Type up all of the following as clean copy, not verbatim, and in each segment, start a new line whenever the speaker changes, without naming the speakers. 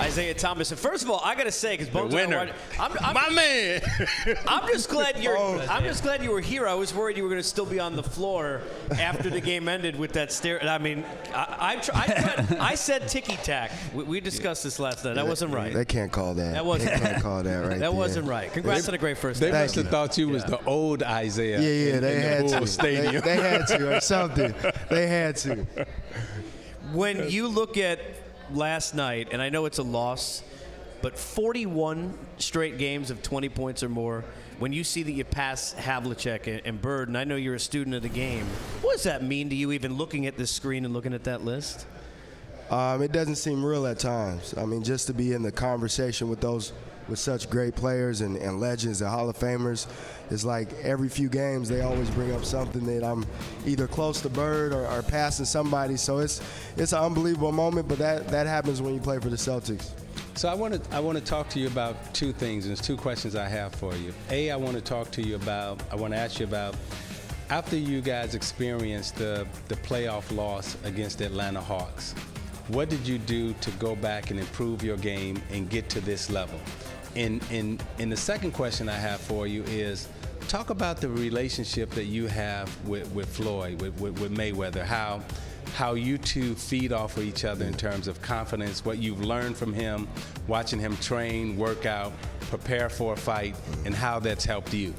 Isaiah Thomas. And first of all, I got to say, because Bones and I were,
My man.
I'm just glad I'm just glad you were here. I was worried you were going to still be on the floor after the game ended with that stare. I mean, I said ticky tack. We discussed this last night. That wasn't right.
They can't call that.
They
can't call that right.
That wasn't right. Congrats on a great first.
They
day.
must have thought you was the old Isaiah.
Yeah, they had to.
Stadium.
They had to or something. They had to.
When you look at last night, and I know it's a loss, but 41 straight games of 20 points or more, when you see that you pass Havlicek and Bird, and I know you're a student of the game, what does that mean to you even looking at this screen and looking at that list?
It doesn't seem real at times. I mean, just to be in the conversation with such great players and legends and Hall of Famers, it's like every few games they always bring up something that I'm either close to Bird or passing somebody. So it's an unbelievable moment, but that happens when you play for the Celtics.
So I want to talk to you about two things. There's two questions I have for you. I want to ask you about after you guys experienced the playoff loss against the Atlanta Hawks, what did you do to go back and improve your game and get to this level? And the second question I have for you is, talk about the relationship that you have with Floyd, with Mayweather, how you two feed off of each other in terms of confidence, what you've learned from him, watching him train, work out, prepare for a fight, and how that's helped you.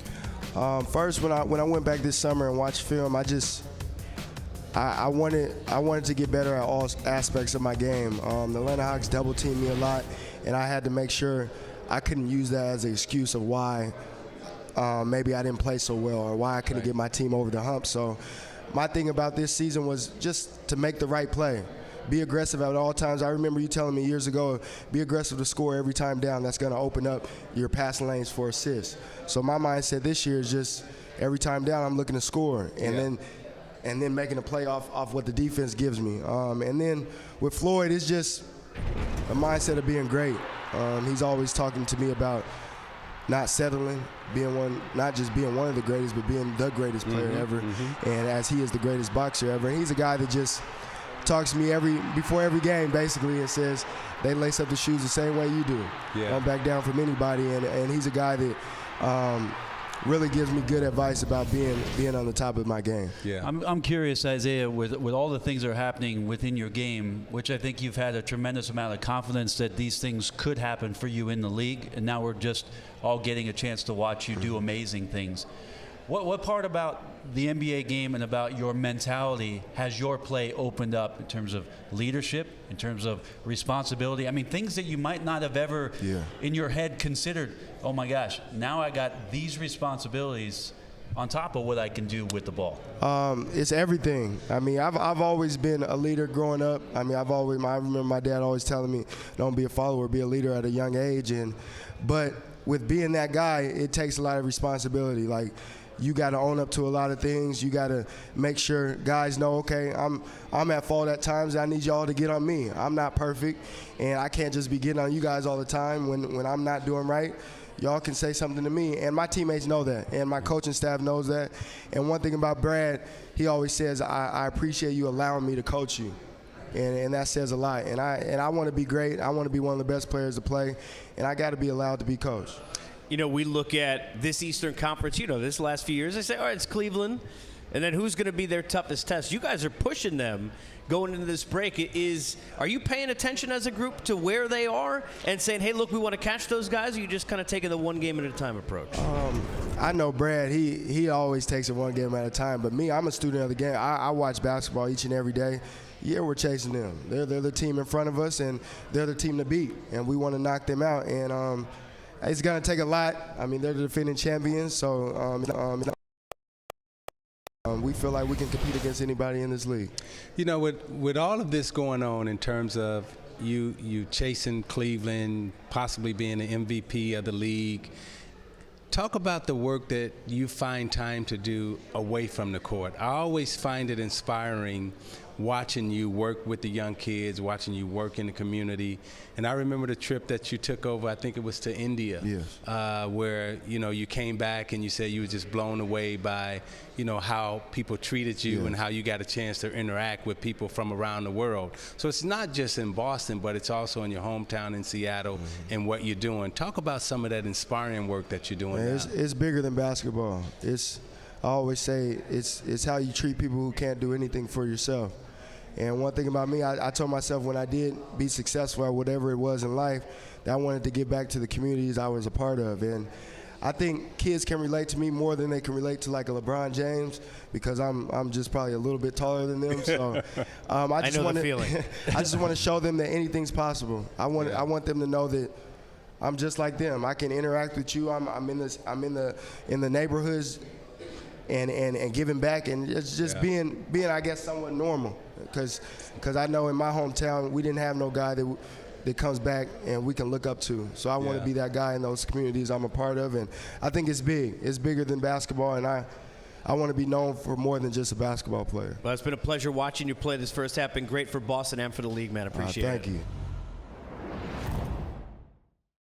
First, when I went back this summer and watched film, I wanted to get better at all aspects of my game. The Atlanta Hawks double teamed me a lot, and I had to make sure I couldn't use that as an excuse of why maybe I didn't play so well or why I couldn't get my team over the hump. So my thing about this season was just to make the right play. Be aggressive at all times. I remember you telling me years ago, be aggressive to score every time down. That's going to open up your passing lanes for assists. So my mindset this year is just every time down, I'm looking to score. And then making a play off what the defense gives me. And then with Floyd, it's just a mindset of being great. He's always talking to me about not settling, not just being one of the greatest, but being the greatest player ever. And as he is the greatest boxer ever. And he's a guy that just talks to me before every game, basically, and says they lace up the shoes the same way you do. Don't back down from anybody. And he's a guy that really gives me good advice about being on the top of my game.
I'm curious, Isaiah, with all the things that are happening within your game, which I think you've had a tremendous amount of confidence that these things could happen for you in the league, and now we're just all getting a chance to watch you do amazing things. What part about the NBA game and about your mentality has your play opened up in terms of leadership, in terms of responsibility? I mean, things that you might not have ever in your head considered, oh my gosh, now I got these responsibilities on top of what I can do with the ball.
It's everything. I mean, I've always been a leader growing up. I mean, I remember my dad always telling me, don't be a follower, be a leader at a young age. But with being that guy, it takes a lot of responsibility. Like, you got to own up to a lot of things. You got to make sure guys know, okay, I'm at fault at times. I need y'all to get on me. I'm not perfect, and I can't just be getting on you guys all the time when I'm not doing right. Y'all can say something to me, and my teammates know that, and my coaching staff knows that. And one thing about Brad, he always says, I appreciate you allowing me to coach you. And that says a lot. And I want to be great. I want to be one of the best players to play, and I got to be allowed to be coached.
You know, we look at this Eastern Conference, this last few years, they say, all right, it's Cleveland, and then who's going to be their toughest test? You guys are pushing them going into this break. Are you paying attention as a group to where they are and saying, hey, look, we want to catch those guys, or are you just kind of taking the one game at a time approach?
I know Brad, he always takes it one game at a time, but me, I'm a student of the game. I watch basketball each and every day. Yeah, we're chasing them. They're the team in front of us, and they're the team to beat, and we want to knock them out. And it's going to take a lot. I mean, they're the defending champions, so we feel like we can compete against anybody in this league.
You know, with all of this going on in terms of you chasing Cleveland, possibly being the MVP of the league, talk about the work that you find time to do away from the court. I always find it inspiring watching you work with the young kids, watching you work in the community. And I remember the trip that you took over, I think it was to India,
Yes.
where, you know, you came back and you said you were just blown away by, you know, how people treated you
Yeah.
and how you got a chance to interact with people from around the world. So it's not just in Boston, but it's also in your hometown in Seattle and what you're doing. Talk about some of that inspiring work that you're doing
Man,
now.
it's bigger than basketball. I always say it's how you treat people who can't do anything for yourself. And one thing about me, I told myself when I did be successful at whatever it was in life, that I wanted to give back to the communities I was a part of. And I think kids can relate to me more than they can relate to like a LeBron James, because I'm just probably a little bit taller than them. So I just
know the
want
feeling.
I just want to show them that anything's possible. I want them to know that I'm just like them. I can interact with you. I'm in the neighborhoods and giving back, and it's just being I guess somewhat normal, because I know in my hometown we didn't have no guy that comes back and we can look up to. So I want to be that guy in those communities I'm a part of, and I think it's big. It's bigger than basketball, and I want to be known for more than just a basketball player.
Well, it's been a pleasure watching you play this first half. Been great for Boston and for the league, man. Appreciate it.
Thank you.